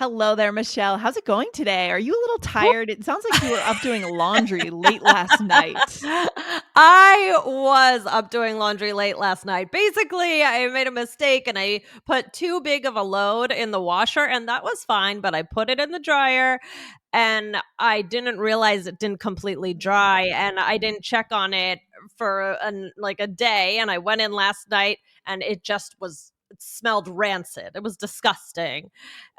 Hello there, Michelle. How's it going today? Are you a little tired? It sounds like you were up doing laundry late last night. I was up doing laundry late last night. Basically, I made a mistake and I put too big of a load in the washer, and that was fine, but I put it in the dryer and I didn't realize it didn't completely dry, and I didn't check on it for like a day, and I went in last night and it smelled rancid. It was disgusting.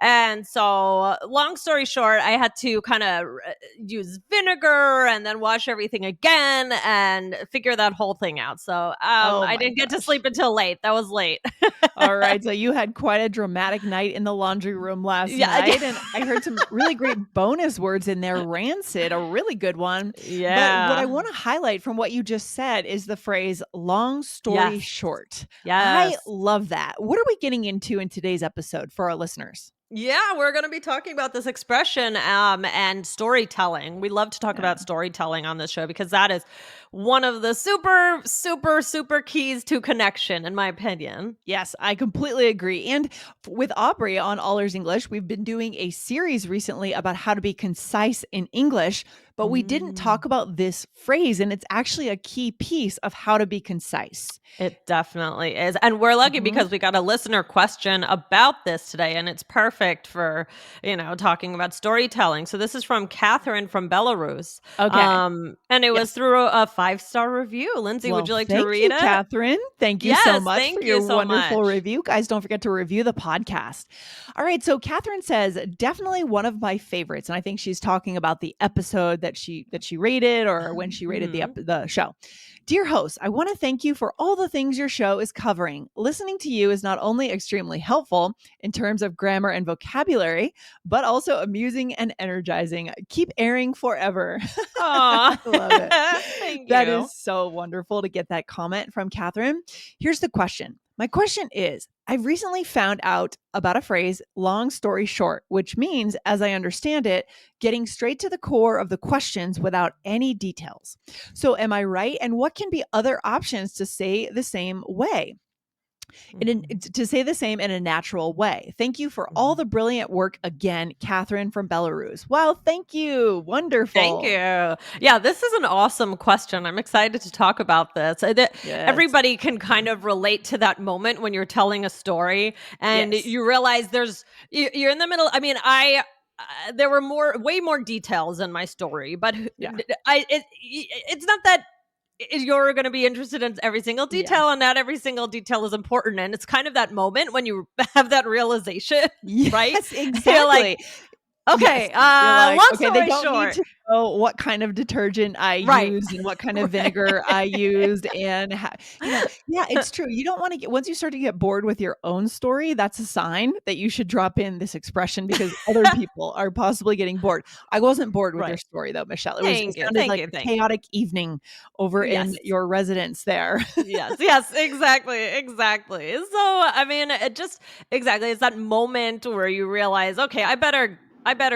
And so, long story short, I had to kind of use vinegar and then wash everything again and figure that whole thing out. So, Oh I my didn't get to gosh. sleep until late. That was late. All right. So you had quite a dramatic night in the laundry room last Yeah. night. And I heard some really great bonus words in there. Rancid, a really good one. But what I Yeah. want to highlight from what you just said is the phrase long story Yes. short. I Yes. love that. What are we getting into in today's episode for our listeners? Yeah, we're going to be talking about this expression and storytelling. We love to talk Yeah. about storytelling on this show because that is one of the super, super, super keys to connection, in my opinion. Yes, I completely agree. And with Aubrey on All Ears English, we've been doing a series recently about how to be concise in English, but we didn't Mm. talk about this phrase, and it's actually a key piece of how to be concise. It definitely is. And we're lucky Mhm. because we got a listener question about this today, and it's perfect for, talking about storytelling. So this is from Catherine from Belarus. Okay. And it was Yes. through a 5-star review. Lindsay, would Well, you like to thank read you, it? Catherine. Thank you so Yes, much for thank your you so wonderful much. review. Guys, don't forget to review the podcast. All right. So Catherine says, definitely one of my favorites. And I think she's talking about the episode that she rated or when she rated Mhm. the show. Dear host, I want to thank you for all the things your show is covering. Listening to you is not only extremely helpful in terms of grammar and vocabulary, but also amusing and energizing. Keep airing forever. I Aw. love it. Thank That you. is so wonderful to get that comment from Catherine. Here's the question. My question is, I've recently found out about a phrase, long story short, which means, as I understand it, getting straight to the core of the questions without any details. So am I right? And what can be other options to say the same way? Mhm. To say the same in a natural way. Thank you for all Mhm. the brilliant work again, Catherine from Belarus. Wow, thank you. Thank Wonderful. you. Yeah, this is an awesome question. I'm excited to talk about this. Yes. Everybody can kind of relate to that moment when you're telling a story and Yes. you realize you're in the middle. I mean, there were way more details in my story, but Yeah. it's not that you're going to be interested in every single Yeah. detail, and not every single detail is important. And it's kind of that moment when you have that realization, right? Yes, You're like, exactly. Yes. okay, You're like, long "Okay, they story don't need short, to know what kind of detergent I right. used and what kind of Right. vinegar I used and yeah, it's true. You don't wanna get once you start to get bored with your own story, that's a sign that you should drop in this expression because other people are possibly getting bored. I wasn't bored with your Right. story though, Michelle. It Thank you, sounded thank like you, a thank you. chaotic evening over in Yes. your residence there. Yes, yes, exactly, exactly. So, I mean, it just exactly, it's that moment where you realize, "Okay, I better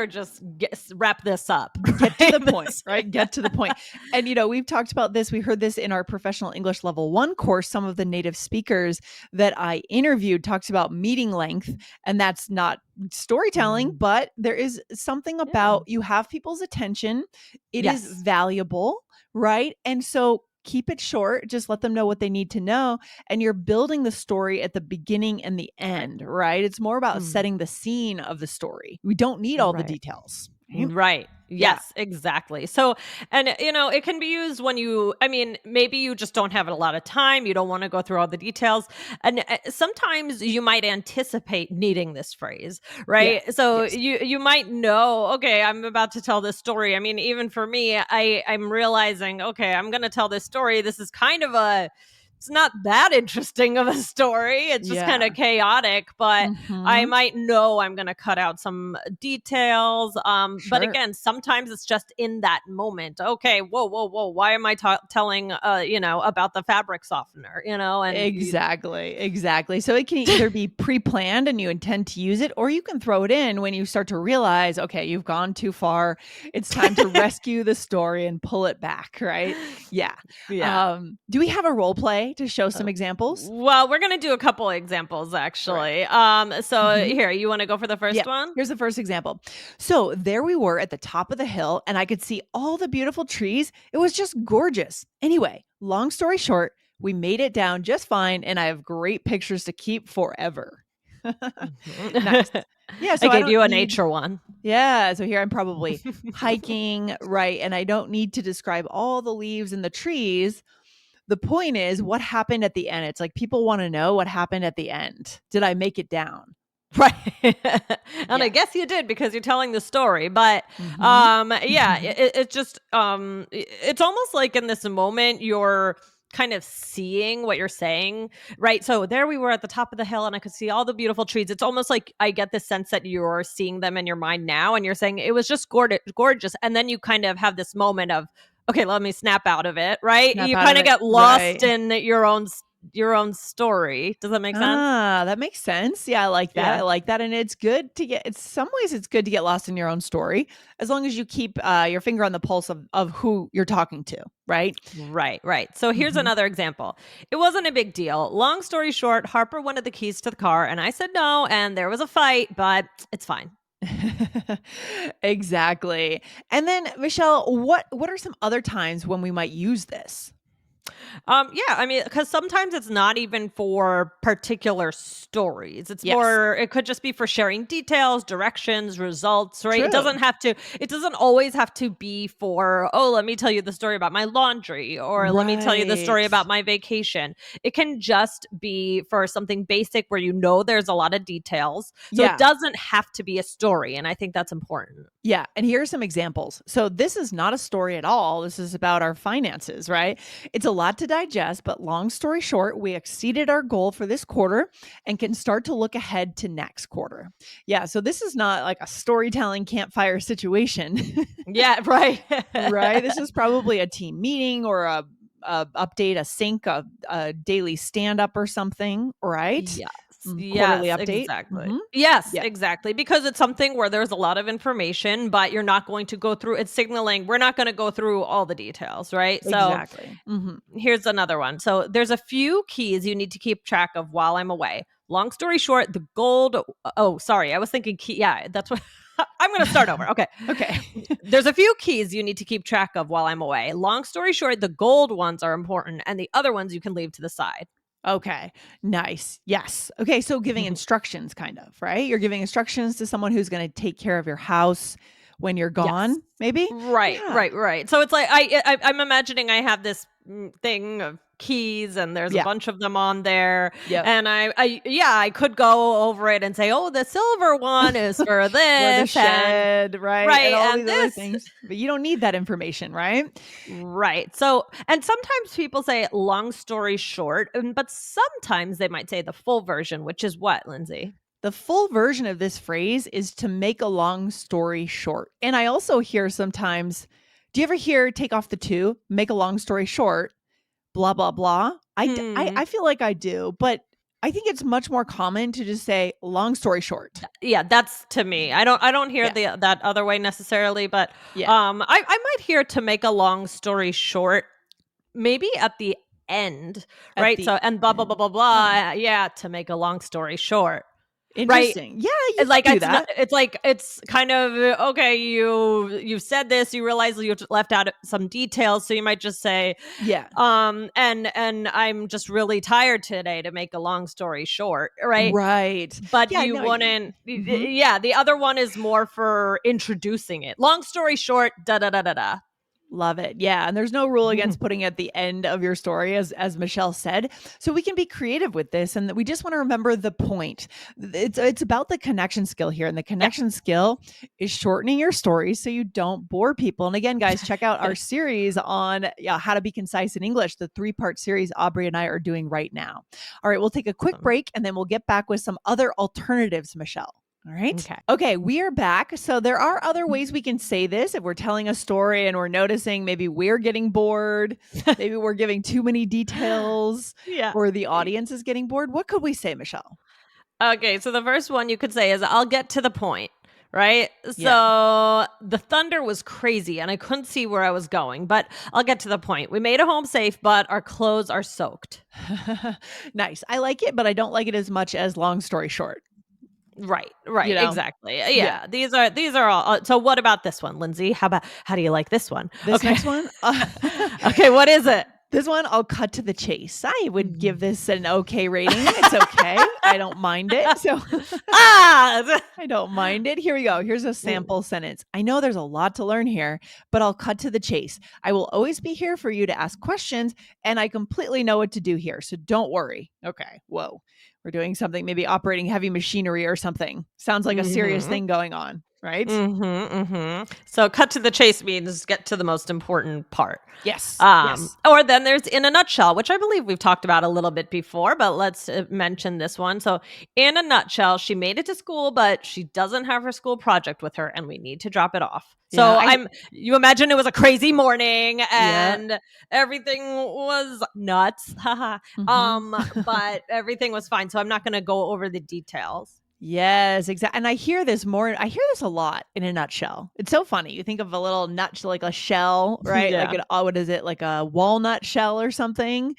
just wrap this up." Get to Right? the point, right? Get to the point. And, we've talked about this. We heard this in our professional English level 1 course. Some of the native speakers that I interviewed talks about meeting length, and that's not storytelling, Mm, but there is something yeah. about you have people's attention. It is Yes. valuable, right? And so keep it short, just let them know what they need to know, and you're building the story at the beginning and the end, right? It's more about Mm, setting the scene of the story. We don't need all the right. details, right? Right. Yeah. Yes, exactly. So, and it can be used when I mean, maybe you just don't have a lot of time. You don't want to go through all the details. And sometimes you might anticipate needing this phrase, Yeah. right? So Yes. you might know, okay, I'm about to tell this story. I mean, even for me, I'm realizing, okay, I'm going to tell this story. This is kind of it's not that interesting of a story. It's just kind Yeah. of chaotic, but I Mhm. might know I'm going to cut out some details. But Sure. again, sometimes it's just in that moment. Okay, whoa, whoa, whoa. Why am I telling, about the fabric softener, Exactly. Exactly. So it can either be pre-planned and you intend to use it, or you can throw it in when you start to realize, okay, you've gone too far. It's time to rescue the story and pull it back, right? Yeah. yeah. Do we have a role play to show some examples? Well, we're gonna do a couple examples All right. actually. So Mhm. here, you want to go for the Yeah. first one? Here's the first example. So there we were at the top of the hill, and I could see all the beautiful trees. It was just gorgeous. Anyway, long story short, we made it down just fine, and I have great pictures to keep forever. Nice. Mhm. Yeah. I So I gave don't you a need, nature one. yeah. So here I'm probably hiking, right? And I don't need to describe all the leaves and the trees. The point is, what happened at the end? It's like people want to know what happened at the end. Did I make it down? Right. And I Yeah. guess you did because you're telling the story. But Mhm. yeah, it just it's almost like in this moment you're kind of seeing what you're saying, right? So there we were at the top of the hill and I could see all the beautiful trees. It's almost like I get the sense that you're seeing them in your mind now and you're saying it was just gorgeous. And then you kind of have this moment of, okay, let me snap out of it, right? Snap You out kind of of it. get lost Right. in your own story. Does that make sense? Ah, that makes sense. Yeah, I like that. I Yeah. like that. And it's good to get, it's some ways it's good to get lost in your own story as long as you keep your finger on the pulse of who you're talking to, right? Right, right. So here's Mhm. another example. It wasn't a big deal. Long story short, Harper wanted the keys to the car and I said no, and there was a fight, but it's fine. Exactly. And then Michelle, what are some other times when we might use this? Yeah, I mean, because sometimes it's not even for particular stories. It's Yes. more, it could just be for sharing details, directions, results, right? True. It doesn't always have to be for, oh, let me tell you the story about my laundry or let me tell you the story Right. about my vacation. It can just be for something basic where you know there's a lot of details. So it Yeah. doesn't have to be a story. And I think that's important. Yeah, and here are some examples. So this is not a story at all. This is about our finances, right? It's a lot to digest, but long story short, we exceeded our goal for this quarter and can start to look ahead to next quarter. Yeah, so this is not like a storytelling campfire situation, Yeah, right. right? This is probably a team meeting or a update, a sync, a daily stand up or something, right? Yes. Quarterly Yes, update. exactly. Hmm. Yes, Yeah, exactly. Because it's something where there's a lot of information, but you're not going to go through it's signaling we're not going to go through all the details, right? So exactly. Hmm. here's another one. So there's a few keys you need to keep track of while I'm away. Long story short, the gold oh, sorry. I was thinking key. Yeah, that's what I'm going to start over. Okay. Okay. There's a few keys you need to keep track of while I'm away. Long story short, the gold ones are important and the other ones you can leave to the side. Okay. Nice. Yes. Okay. So giving instructions, kind of, right? You're giving instructions to someone who's going to take care of your house when you're Yes. gone, maybe? Right, Yeah. right, right. So it's like I'm imagining I have this thing of keys and there's a Yeah. bunch of them on there Yep. and I yeah, I could go over it and say, "Oh, the silver one is for Or the this and shed, right? And right, all and these other this." things. But you don't need that information, right? Right. So, and sometimes people say long story short, but sometimes they might say the full version, which is what, Lindsay? The full version of this phrase is to make a long story short. And I also hear sometimes, do you ever hear take off the two, make a long story short? Blah, blah, blah. Hmm. I feel like I do, but I think it's much more common to just say long story short. Yeah, that's to me. I don't hear Yeah. the that other way necessarily, but Yeah. I might hear to make a long story short, maybe at the end, At right? the So and blah blah blah end. blah Huh. blah. Yeah, to make a long story short. Right? Interesting. Yeah, you It's like can do that. it's like it's kind of okay, you've said this, you realize you've left out some details, so you might just say, Yeah. and I'm just really tired today to make a long story short, right? Right. But Yeah, you no. wouldn't Mhm. yeah, the other one is more for introducing it. Long story short, da da da da da. Love it. Yeah, and there's no rule against putting at the end of your story as Michelle said. So we can be creative with this and we just want to remember the point. It's about the connection skill here and the connection skill is shortening your stories so you don't bore people. And again, guys, check out Yeah. our series on how to be concise in English, the 3-part series Aubrey and I are doing right now. All right, we'll take a quick Awesome. break and then we'll get back with some other alternatives, Michelle. All right. Okay. Okay, we are back. So there are other ways we can say this if we're telling a story and we're noticing maybe we're getting bored, maybe we're giving too many details, Yeah. or the audience is getting bored. What could we say, Michelle? Okay, so the first one you could say is I'll get to the point. right? Yeah. So the thunder was crazy and I couldn't see where I was going, but I'll get to the point. We made it home safe, but our clothes are soaked. Nice. I like it, but I don't like it as much as long story short, Right, you right, know? exactly. Yeah. Yeah, these are all so what about this one, Lindsay? How do you like this one? This Okay. next one, Okay, what is it? this one, I'll cut to the chase. I would give Mhm. this an okay rating. It's okay. I don't mind it. So Ah! I don't mind it. Here we go. Here's a sample sentence. I know there's a lot to learn here, but I'll cut to the chase. I will always be here for you to ask questions, and I completely know what to do here. So don't worry. Okay. Whoa. We're doing something, maybe operating heavy machinery or something. Sounds like a serious Mhm. thing going on, right? So cut to the chase means get to the most important part. Yes. Yes. Or then there's in a nutshell, which I believe we've talked about a little bit before, but let's mention this one. So, in a nutshell, she made it to school, but she doesn't have her school project with her, and we need to drop it off. Yeah. So, you imagine it was a crazy morning Yeah. and everything was nuts. Haha. Hmm. But everything was fine. So, I'm not going to go over the details. Yes, exactly. And I hear this a lot in a nutshell. It's so funny. You think of a little nut like a shell, right? Like Yeah. an what is it? Like a walnut shell or something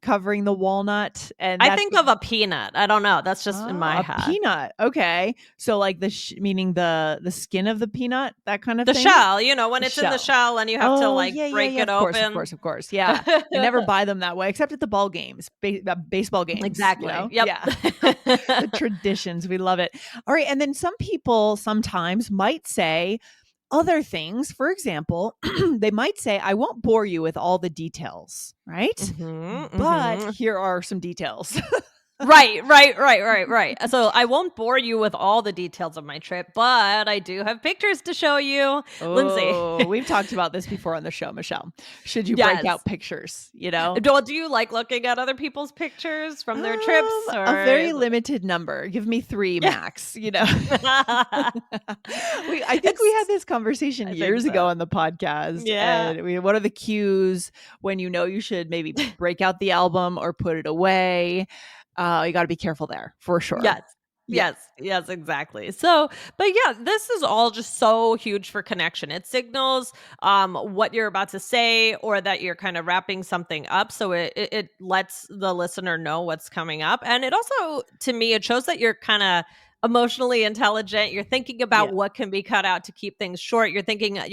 covering the walnut and I that's think of a peanut. I don't know. That's just in oh, my a head. peanut. Okay. So like meaning the skin of the peanut, that kind of The thing? shell, when The it's in the shell. shell and you have to, Oh, like, yeah, yeah, break yeah. it Of course, of open. course, of course. Yeah. I never buy them that way except at the ball games, baseball games, you Exactly. know? Yep. Yeah. The traditions, we love it. All right, and then some people sometimes might say other things. For example, they might say, "I won't bore you with all the details," right? Mhm, But mhm. here are some details. Right, right, right, right, right. So, I won't bore you with all the details of my trip, but I do have pictures to show you. Lindsay. Oh, we've talked about this before on the show, Michelle. Should you break Yes. out pictures, you know? Do you like looking at other people's pictures from their trips, A or very is limited number. Give me 3 Yeah. max, you know? I think we had It's this conversation I think years ago so. on the podcast, Yeah. and what are the cues when you know you should maybe break out the album or put it away? You gotta be careful there, for sure. Yes. Yeah. Yes, exactly. So, but yeah, this is all just so huge for connection. It signals what you're about to say or that you're kind of wrapping something up. So it lets the listener know what's coming up. And it also, to me, it shows that you're kind of emotionally intelligent. You're thinking about Yeah. what can be cut out to keep things short. You're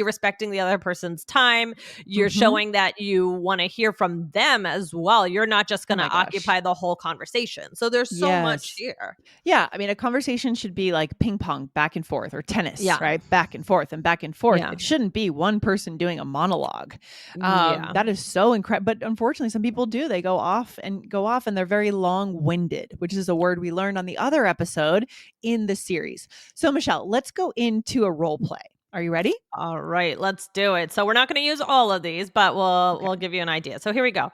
respecting the other person's time. You're Mhm. showing that you want to hear from them as well. You're not just Oh going to my gosh. occupy the whole conversation. So there's so much Yes. here. Yeah, I mean, a conversation should be like ping pong, back and forth, or tennis, Yeah. right? Back and forth and back and forth. Yeah. It shouldn't be one person doing a monologue. Yeah. That is so incredible. But unfortunately, some people do. They go off, and they're very long winded, which is a word we learned on the other episode in the series. So, Michelle, let's go into a role play. Are you ready? All right, let's do it. So we're not going to use all of these, but we'll Okay. we'll give you an idea. So here we go.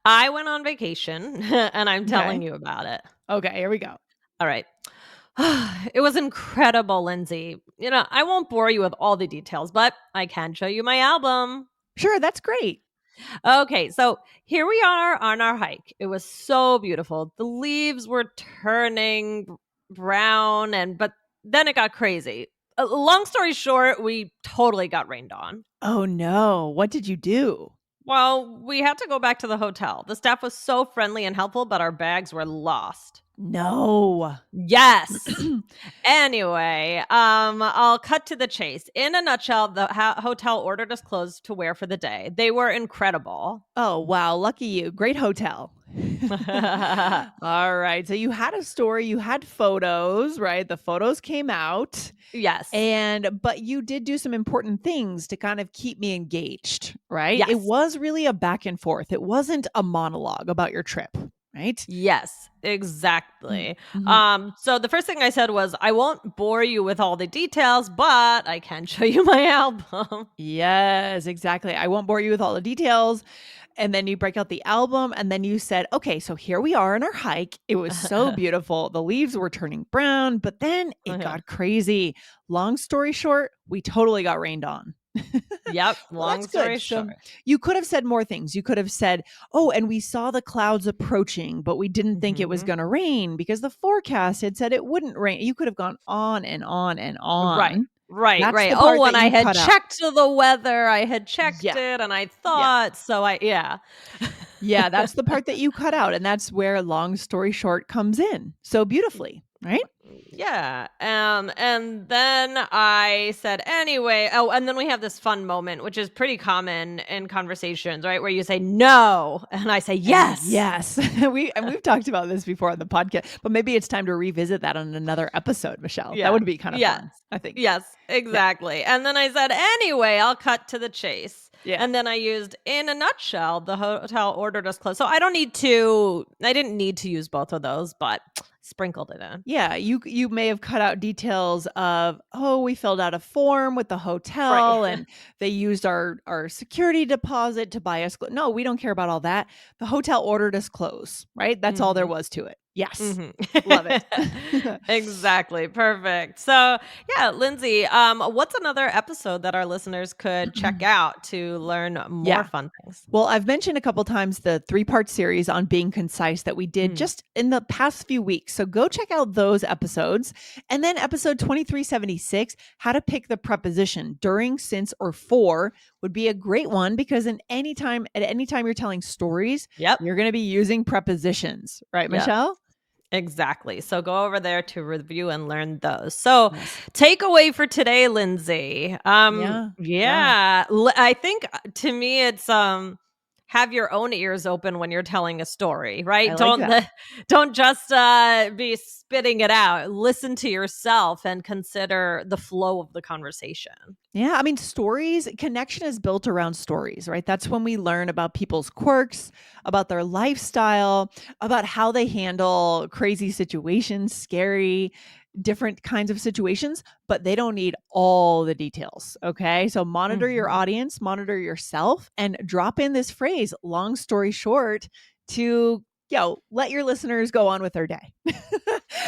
I went on vacation and I'm telling Okay. you about it. Okay. Here we go. All right. It was incredible, Lindsay. I won't bore you with all the details, but I can show you my album. Sure. That's great. Okay, so here we are on our hike. It was so beautiful. The leaves were turning brown but then it got crazy. Long story short, we totally got rained on. Oh, no. What did you do? Well, we had to go back to the hotel. The staff was so friendly and helpful, but our bags were lost. No. Yes. Anyway, I'll cut to the chase. In a nutshell, the hotel ordered us clothes to wear for the day. They were incredible. Oh, wow. Lucky you. Great hotel. All right. So you had a story, you had photos, right? The photos came out Yes. but you did do some important things to kind of keep me engaged, right? It Yes. was really a back and forth. It wasn't a monologue about your trip, right? Yes, exactly. Mm-hmm. So the first thing I said was, I won't bore you with all the details, but I can show you my album. Yes, exactly. I won't bore you with all the details. And then you break out the album, and then you said, okay, so here we are on our hike. It was so beautiful. The leaves were turning brown, but then it Yeah. got crazy. Long story short, we totally got rained on. Yep. Well, Long that's good. story So short. you could have said more things. You could have said, "Oh, and we saw the clouds approaching, but we didn't think it was Mhm. going to rain because the forecast had said it wouldn't rain." You could have gone on and on and Right. on. Right, That's right. the part Oh, that and I you had cut out. checked the weather. I had checked Yeah. it and I Yeah. thought, so yeah. Yeah, that's the part that you cut out, and that's where long story short comes in so beautifully, right? Yeah. And then I said, anyway. Oh, and then we have this fun moment, which is pretty common in conversations, right? Where you say no, and I say And yes. yes, we've talked about this before on the podcast, but maybe it's time to revisit that on another episode, Michelle. That Yeah. would be kind of Yes. fun, I think. Yes, Yeah. exactly. And then I said, anyway, I'll cut to the chase. Yeah. And then I used, in a nutshell, the hotel ordered us clothes. So I didn't need to use both of those, but sprinkled it in. Yeah, you may have cut out details of, "Oh, we filled out a form with the Right. hotel and they used our security deposit to buy us clo—" No, we don't care about all that. The hotel ordered us clothes, right? That's all there Mhm. was to it. Yes. Mhm. Love it. Exactly, perfect. So, yeah, Lindsay, what's another episode that our listeners could check out to learn more Yeah. fun things? Well, I've mentioned a couple times the 3-part series on being concise that we did Mm. just in the past few weeks. So go check out those episodes. And then episode 2376, how to pick the preposition during, since, or for would be a great one because at any time you're telling stories, Yep. you're going to be using prepositions, right, Yep. Michelle? Exactly. So go over there to review and learn those. So Yes. takeaway for today, Lindsay. Yeah. Yeah. Yeah, I think to me it's have your own ears open when you're telling a story, I right? like that. Don't just be spitting it out. Listen to yourself and consider the flow of the conversation. Yeah, I mean, stories, connection is built around stories, right? That's when we learn about people's quirks, about their lifestyle, about how they handle crazy situations, scary, different kinds of situations, but they don't need all the details. Okay. So monitor your Mhm. audience, monitor yourself, and drop in this phrase, long story short, to let your listeners go on with their day.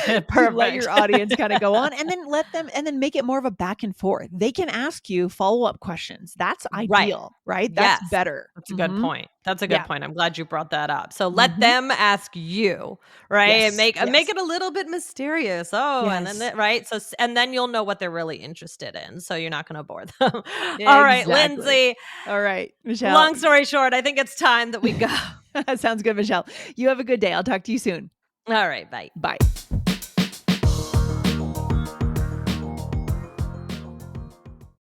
To let Perfect. your audience kind of go on and then make it more of a back and forth. They can ask you follow-up questions. That's Right. ideal, right? That's Yes. better. That's a good point. That's a good Yeah. point. I'm glad you brought that up. So let Mhm. them ask you, right? And Yes. make Yes. it a little bit mysterious. Oh, and then Yes. right? And then you'll know what they're really interested in. So you're not going to bore them. All right, Exactly. Lindsay, All right, Michelle. long story short, I think it's time that we go. Sounds good, Michelle. You have a good day. I'll talk to you soon. All right, bye. Bye.